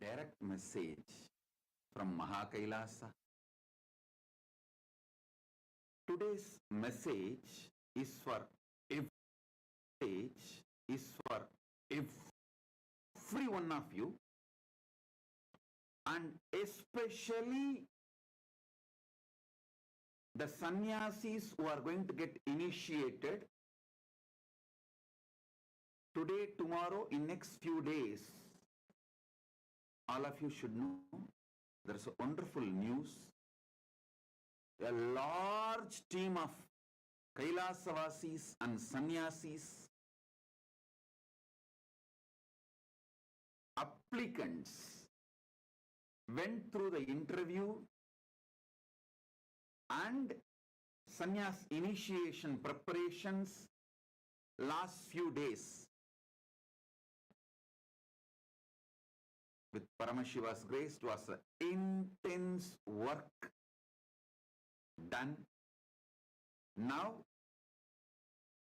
direct message from Ma Kailasa. Today's message is for every one of you, and especially the sannyasis who are going to get initiated today, tomorrow, in next few days. All of you should know there is a wonderful news. A large team of Kailasavasis and sannyasis, applicants, went through the interview and sannyas initiation preparations last few days. With Paramashiva's grace, it was an intense work done. Now,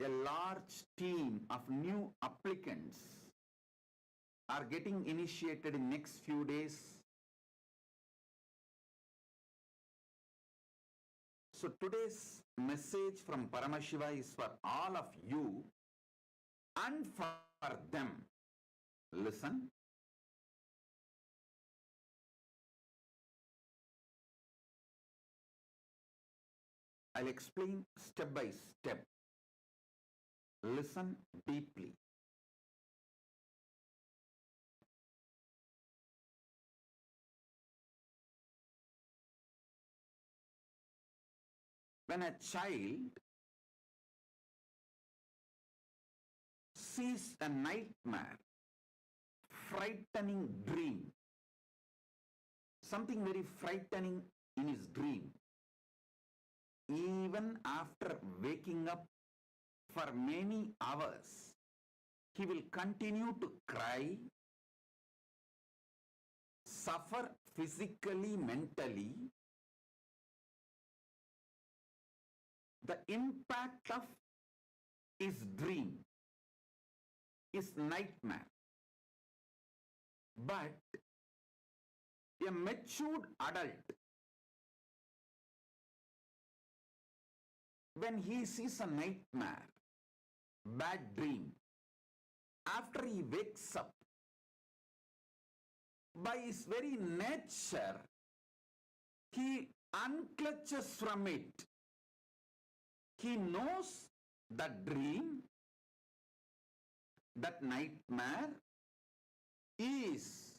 a large team of new applicants are getting initiated in next few days. So today's message from Paramashiva is for all of you and for them. Listen. I'll explain step by step. Listen deeply. When a child sees a nightmare, frightening dream, something very frightening in his dream, even after waking up for many hours, he will continue to cry, suffer physically, mentally. The impact of his dream, his nightmare. But a matured adult, when he sees a nightmare, bad dream, after he wakes up, by his very nature, he unclutches from it. He knows that dream, that nightmare is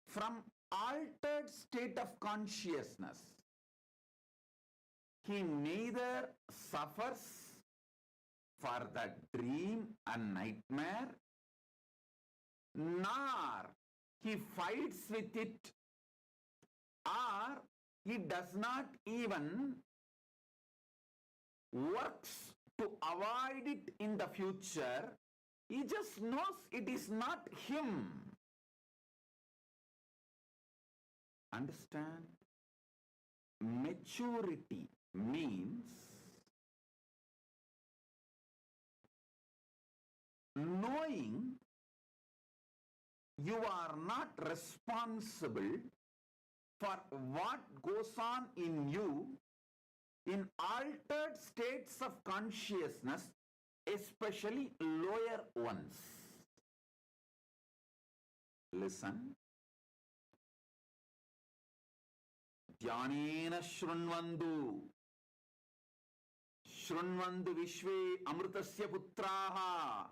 from altered state of consciousness. He neither suffers for that dream and nightmare, nor he fights with it, or he does not even works to avoid it in the future. He just knows it is not him. Understand? Maturity means knowing you are not responsible for what goes on in you in altered states of consciousness, especially lower ones. Listen. Dhyanena shrunvandu. Shrunvandu vishve amrutasya putraha.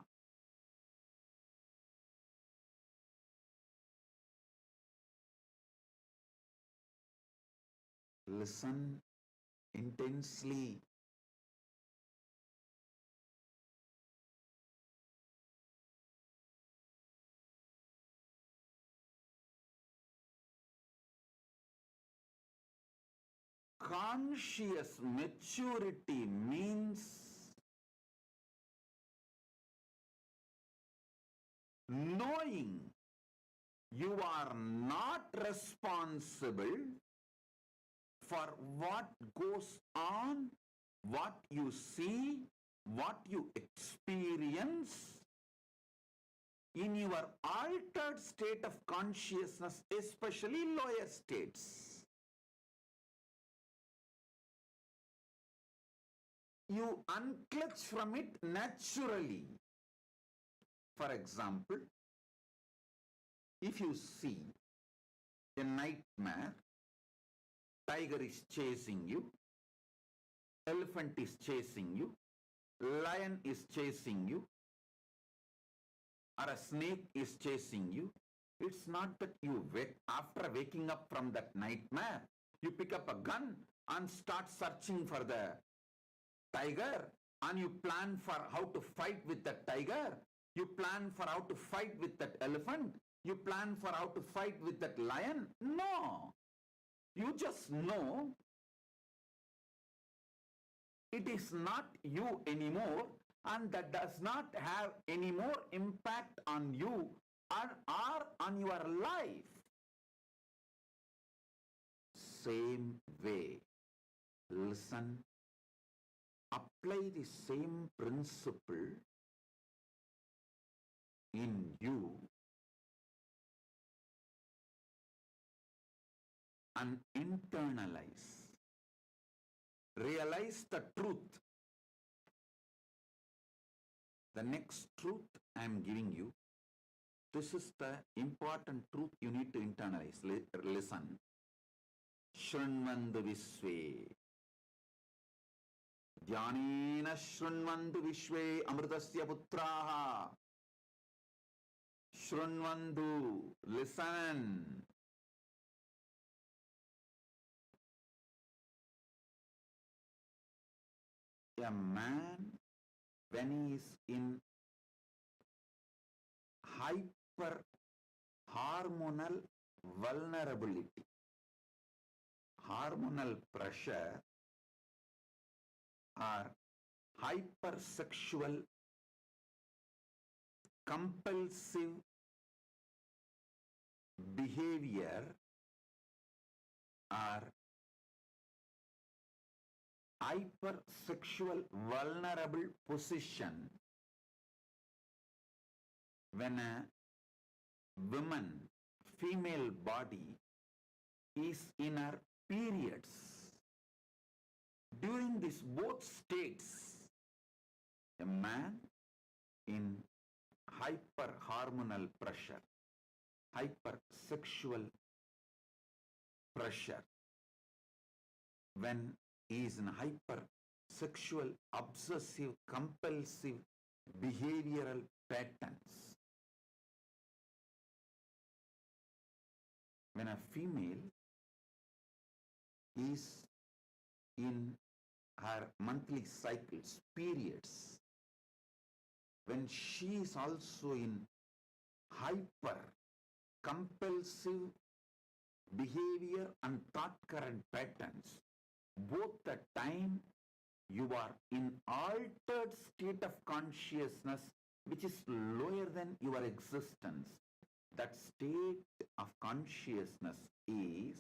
Listen intensely. Conscious maturity means knowing you are not responsible for what goes on, what you see, what you experience in your altered state of consciousness, especially lower states, you unclutch from it naturally. For example, if you see a nightmare, tiger is chasing you, elephant is chasing you, lion is chasing you, or a snake is chasing you, it's not that you wake, after waking up from that nightmare, you pick up a gun and start searching for the tiger, and you plan for how to fight with that tiger, you plan for how to fight with that elephant, you plan for how to fight with that lion. No. You just know it is not you anymore, and that does not have any more impact on you or on your life. Same way, listen, apply the same principle in you and internalize. Realize the truth. The next truth I am giving you, this is the important truth you need to internalize. Listen. Shrunvandu Visve. Dhyanena Shrunvandu Visve Amritasya Putraha. Shrunvandu, listen. A man, when he is in hyper hormonal vulnerability, hormonal pressure, or hypersexual compulsive behavior, or hypersexual vulnerable position, when a woman, female body is in her periods, during these both states, a man in hyperhormonal pressure, hypersexual pressure, when he is in hypersexual obsessive compulsive behavioral patterns, when a female is in her monthly cycles, periods, when she is also in hyper compulsive behavior and thought current patterns, both the time you are in altered state of consciousness which is lower than your existence. That state of consciousness is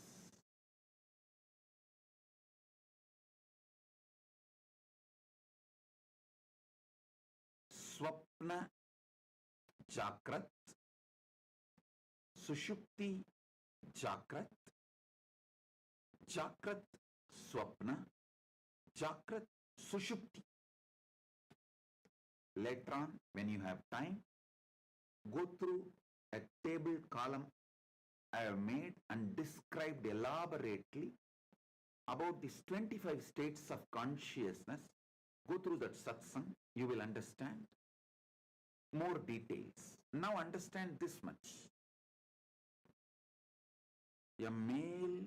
Swapna Jakrat, Sushupti Jakrat, Jakrat Swapna, Jakrat Sushupti. Later on, when you have time, go through a table column I have made and described elaborately about these 25 states of consciousness. Go through that satsang, you will understand more details. Now understand this much. A male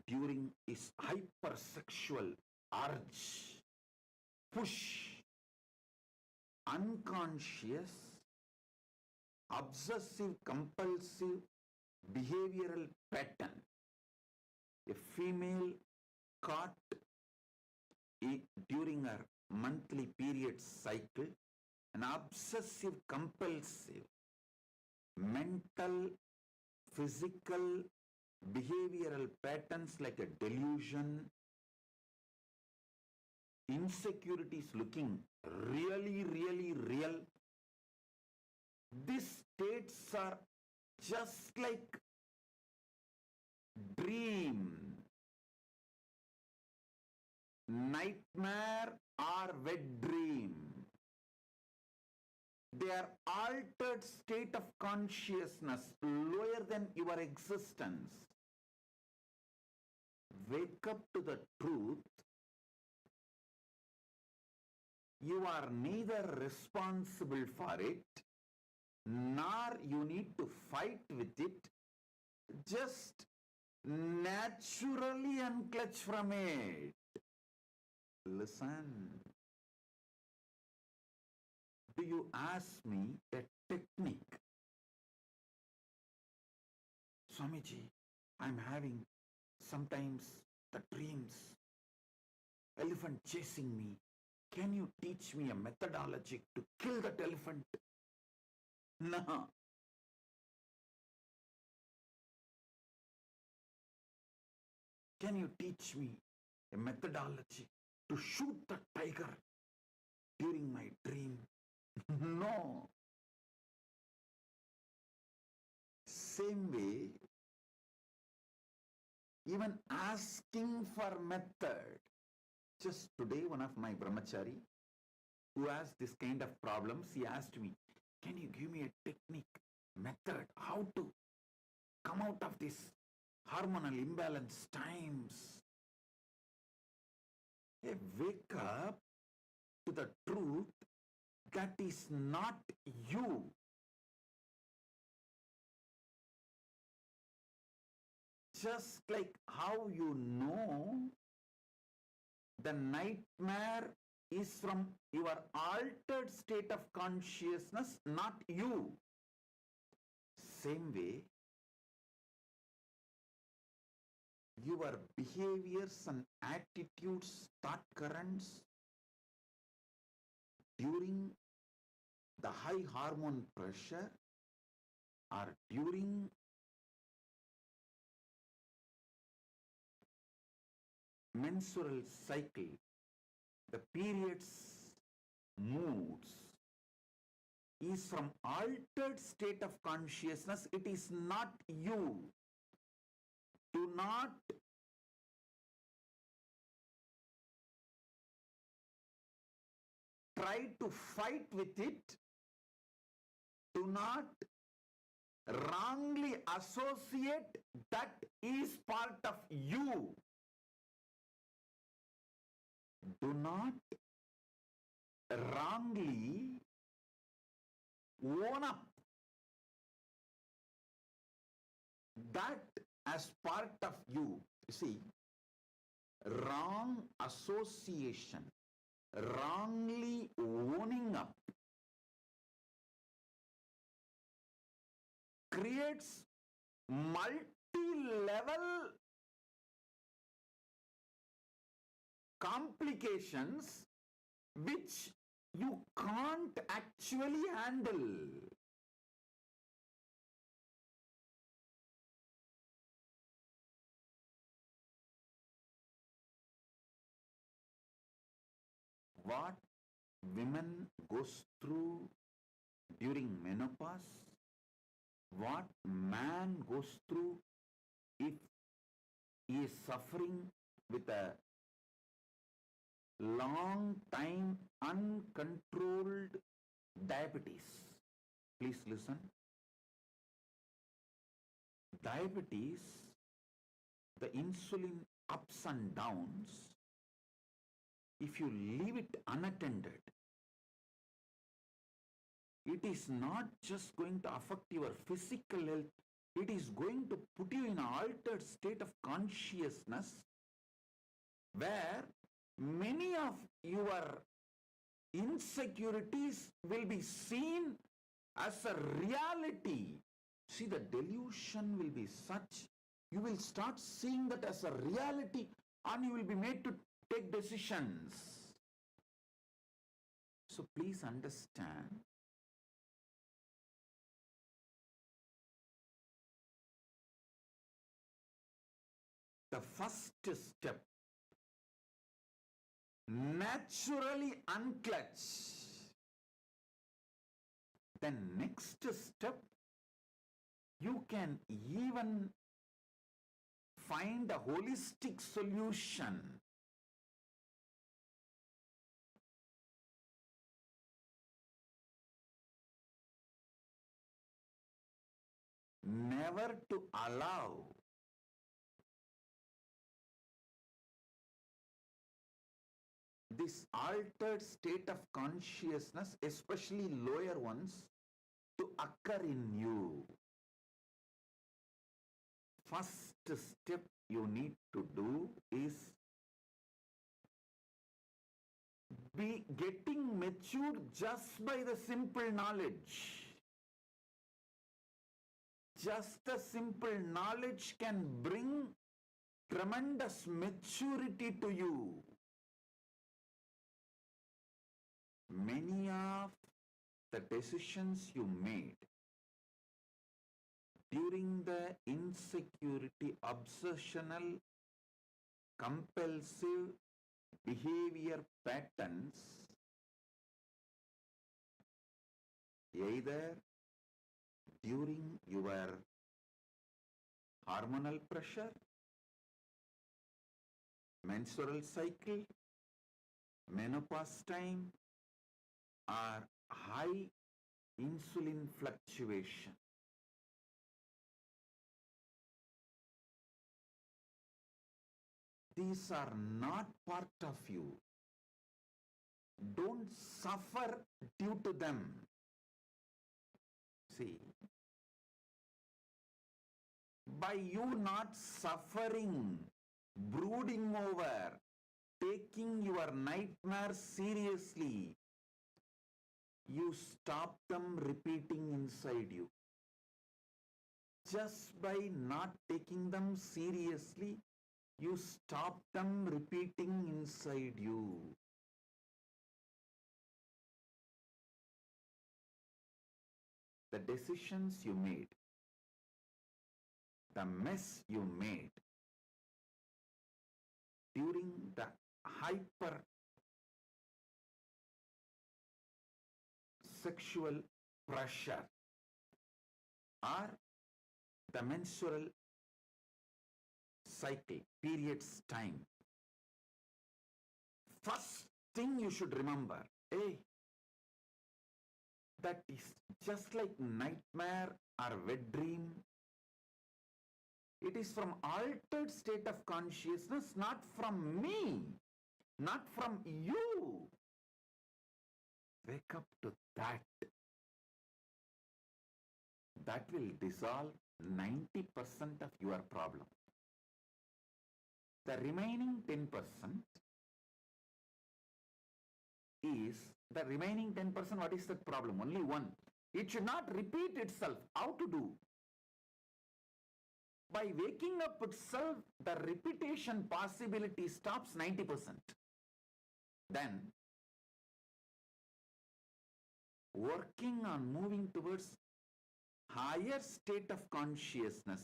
during his hypersexual urge, push, unconscious, obsessive compulsive behavioral pattern, a female caught during her monthly period cycle, an obsessive compulsive mental, physical, behavioral patterns like a delusion, insecurities looking really, really real. This are just like dream, nightmare or wet dream. They are altered state of consciousness lower than your existence. Wake up to the truth. You are neither responsible for it, nor you need to fight with it. Just naturally unclutch from it. Listen. Do you ask me a technique? Swamiji, I'm having sometimes the dreams, elephant chasing me. Can you teach me a methodology to kill that elephant? No. Can you teach me a methodology to shoot the tiger during my dream? No. Same way, even asking for method. Just today, one of my brahmachari who has this kind of problems, he asked me, can you give me a technique, method, how to come out of this hormonal imbalance times? Hey, wake up to the truth that is not you. Just like how you know the nightmare is from your altered state of consciousness, not you. Same way, your behaviors and attitudes, thought currents during the high hormone pressure or during menstrual cycle, the periods, moods, is from altered state of consciousness. It is not you. Do not try to fight with it. Do not wrongly associate that is part of you. Do not wrongly own up that as part of you. You see, wrong association, wrongly owning up creates multi-level complications which you can't actually handle. What women goes through during menopause, what man goes through if he is suffering with a long time uncontrolled diabetes. Please listen. Diabetes, the insulin ups and downs, if you leave it unattended, it is not just going to affect your physical health, it is going to put you in an altered state of consciousness where many of your insecurities will be seen as a reality. See, the delusion will be such, you will start seeing that as a reality and you will be made to take decisions. So please understand, the first step, naturally unclutch. The next step, You can even find a holistic solution. Never to allow this altered state of consciousness, especially lower ones, to occur in you. First step you need to do is be getting matured just by the simple knowledge. Just the simple knowledge can bring tremendous maturity to you. Many of the decisions you made during the insecurity, obsessional, compulsive behavior patterns, either during your hormonal pressure, menstrual cycle, menopause time, or high insulin fluctuation. These are not part of you. Don't suffer due to them. See, by you not suffering, brooding over, taking your nightmares seriously, you stop them repeating inside you. Just by not taking them seriously, you stop them repeating inside you. The decisions you made, the mess you made during the hyper sexual pressure or the menstrual cycle, periods time. First thing you should remember, that is just like nightmare or wet dream. It is from altered state of consciousness, not from me, not from you. Wake up to that. That will dissolve 90% of your problem. The remaining 10% is, what is the problem? Only one. It should not repeat itself. How to do? By waking up itself, the repetition possibility stops 90%. Then, working on moving towards higher state of consciousness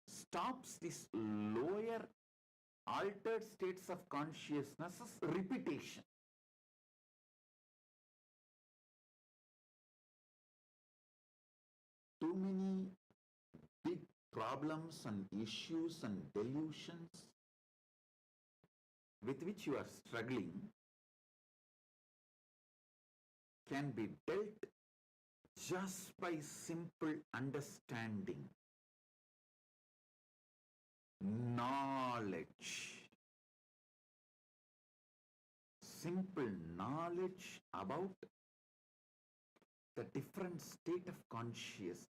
stops this lower altered states of consciousness's repetition. Too many big problems and issues and delusions with which you are struggling can be dealt just by simple understanding, knowledge, simple knowledge about the different state of consciousness.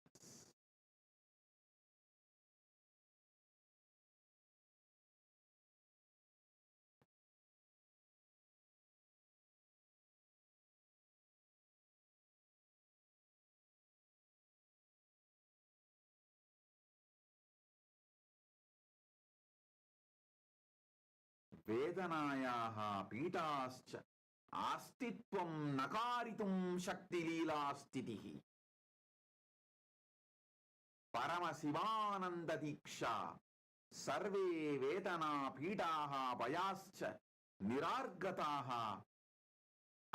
वेदनायाः पीडाश्च आस्तित्वं नकारितुं शक्तिलीलास्थितिः परमशिवानन्ददीक्षा सर्वे वेदना पीडाः भयाश्च निरार्गताः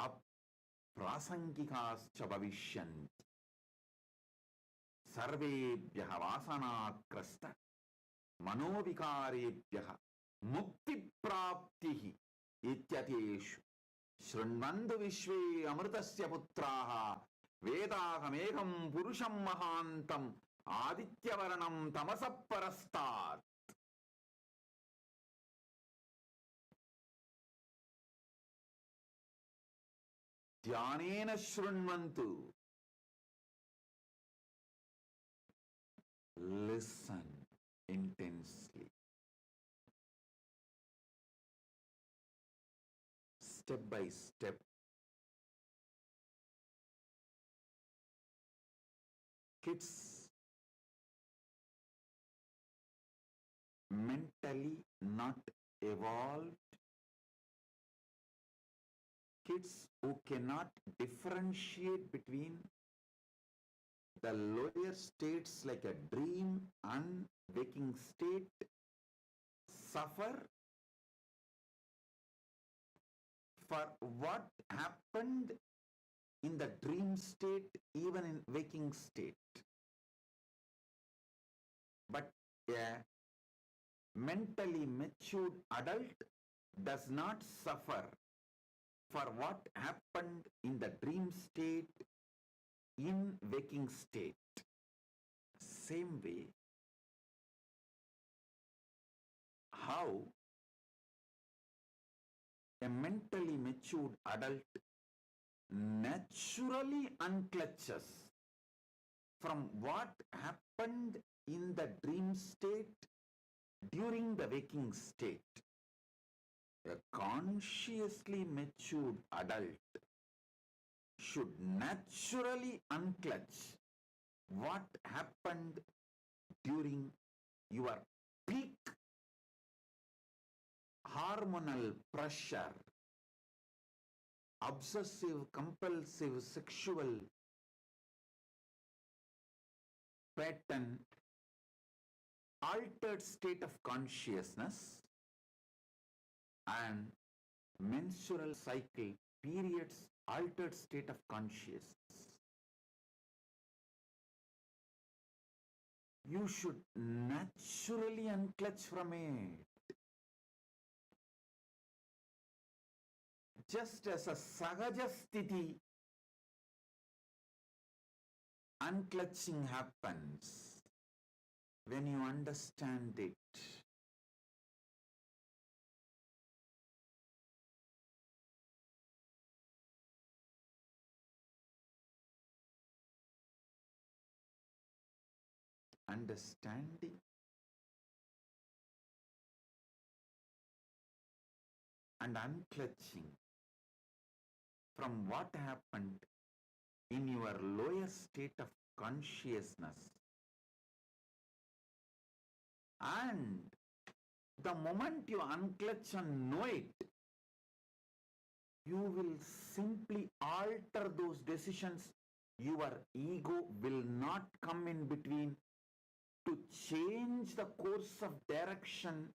अप्रासङ्गिकाश्च भविष्यन्ति. सर्वेभ्यः वासनाक्रस्त मनोविकारेभ्यः मुक्तिप्राप्तिः इत्यतेषु शृण्वन्तु विश्वे अमृतस्य पुत्राः वेदाहमेकं पुरुषं महान्तम् आदित्यवर्णं तमसः परस्तात्. ध्यानेन शृण्वन्तु. Listen intensely. Step by step. Kids mentally not evolved, kids who cannot differentiate between the lower states like a dream and waking state suffer for what happened in the dream state, even in waking state. But a mentally matured adult does not suffer for what happened in the dream state, in waking state. Same way, how a mentally matured adult naturally unclutches from what happened in the dream state during the waking state. A consciously matured adult should naturally unclutch what happened during your peak hormonal pressure, obsessive compulsive sexual pattern, altered state of consciousness, and menstrual cycle periods, altered state of consciousness. You should naturally unclutch from it. Just as a sahaja sthiti, unclutching happens when you understand it. Understanding and unclutching from what happened in your lower state of consciousness, and the moment you unclutch and know it, you will simply alter those decisions. Your ego will not come in between to change the course of direction,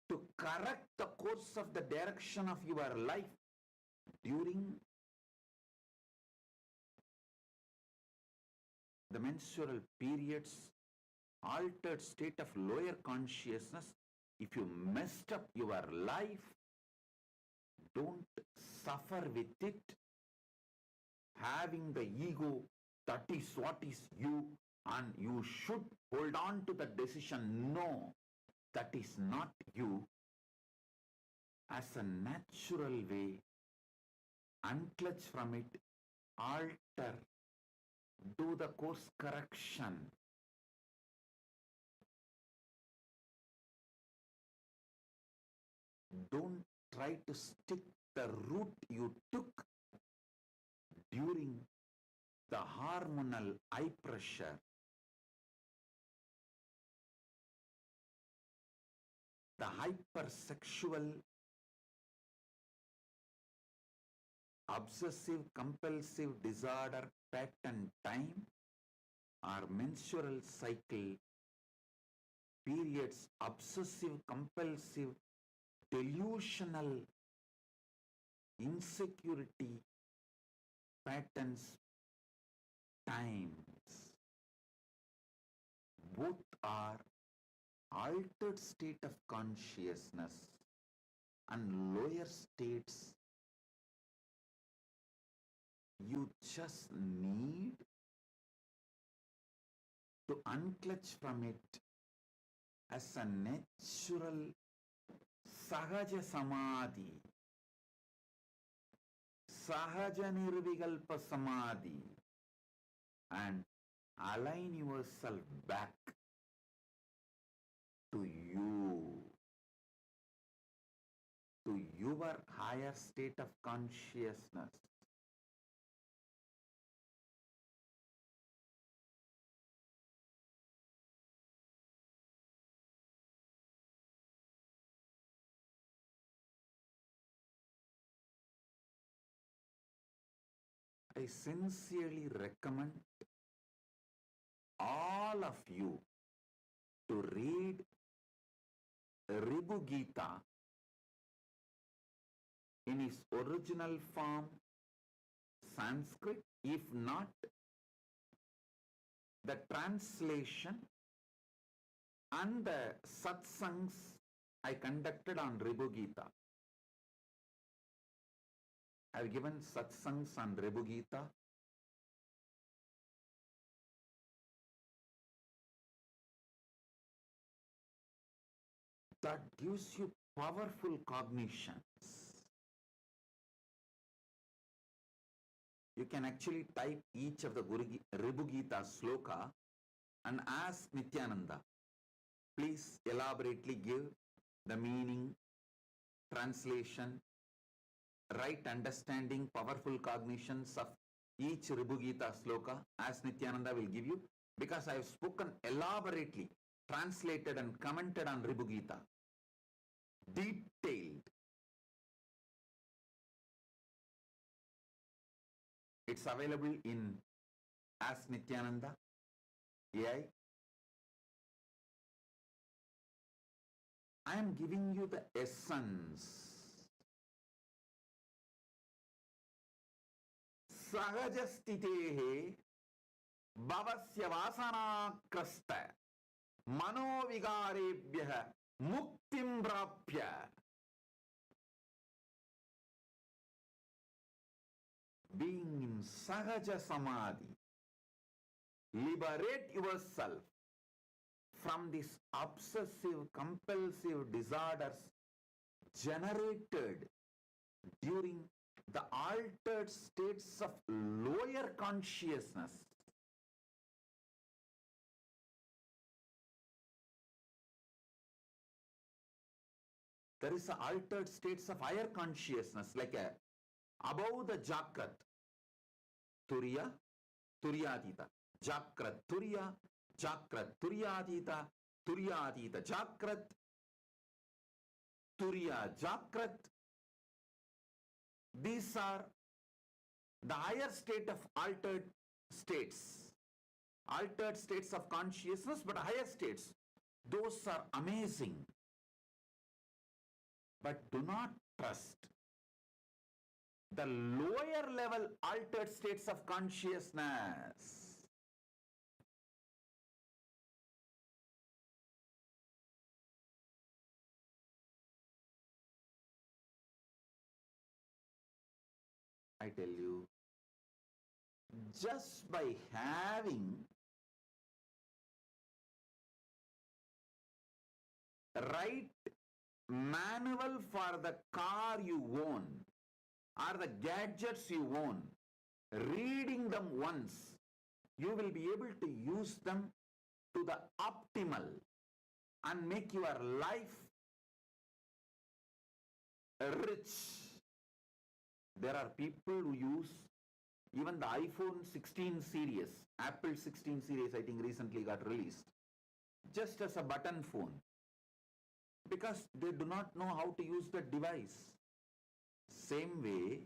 to correct the course of the direction of your life during the menstrual periods, altered state of lower consciousness. If you messed up your life, don't suffer with it, having the ego that is what is you and you should hold on to the decision. No, that is not you. As a natural way, unclutch from it, alter, do the course correction. Don't try to stick the route you took during the hormonal high pressure, the hypersexual, obsessive compulsive disorder pattern time, or menstrual cycle periods, obsessive compulsive delusional insecurity patterns times. both are altered state of consciousness and lower states. You just need to unclutch from it as a natural Sahaja Samadhi, Sahaja Nirvikalpa Samadhi, and align yourself back to you, to your higher state of consciousness. I sincerely recommend all of you to read Ribu Gita in its original form, Sanskrit, if not the translation and the satsangs I conducted on Ribu Gita. I have given satsangs on Ribu Gita. That gives you powerful cognitions. You can actually type each of the Ribu Gita sloka and ask Nityananda, please elaborately give the meaning, translation, right understanding, powerful cognitions of each Ribu Gita sloka, as Nityananda will give you, because I have spoken elaborately, translated and commented on Ribu Gita, detailed. It's available in Ask Nityananda, AI. I am giving you the essence. Sahajastitehe bhavasya vasanakrasta manovigarebhyah muktim prapya. Being in Sahaja Samadhi, liberate yourself from these obsessive, compulsive disorders generated during the altered states of lower consciousness. There is altered states of higher consciousness, like above the Jakrat, Turiya, Turyadita, Jakrat, Turiya, Jakrat, Turyadita, Turyadita, Jakrat, Turiya, Jakrat. These are the higher state of altered states of consciousness, but higher states. Those are amazing. But do not trust the lower level altered states of consciousness. I tell you, just by having right manual for the car you own or the gadgets you own, reading them once, you will be able to use them to the optimal and make your life rich. There are people who use even the iPhone 16 series, Apple 16 series, I think recently got released, just as a button phone, because they do not know how to use the device. Same way,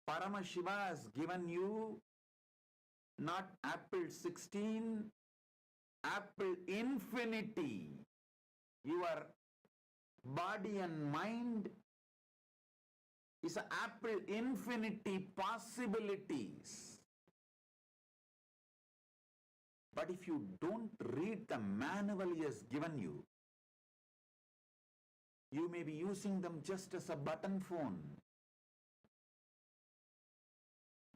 Paramashiva has given you not Apple 16, Apple Infinity. Your body and mind is an Apple Infinity possibilities. But But if you don't read the manual he has given you, you may be using them just as a button phone.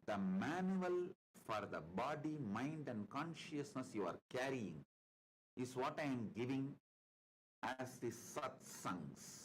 The manual for the body, mind and consciousness you are carrying is what I am giving as the satsangs.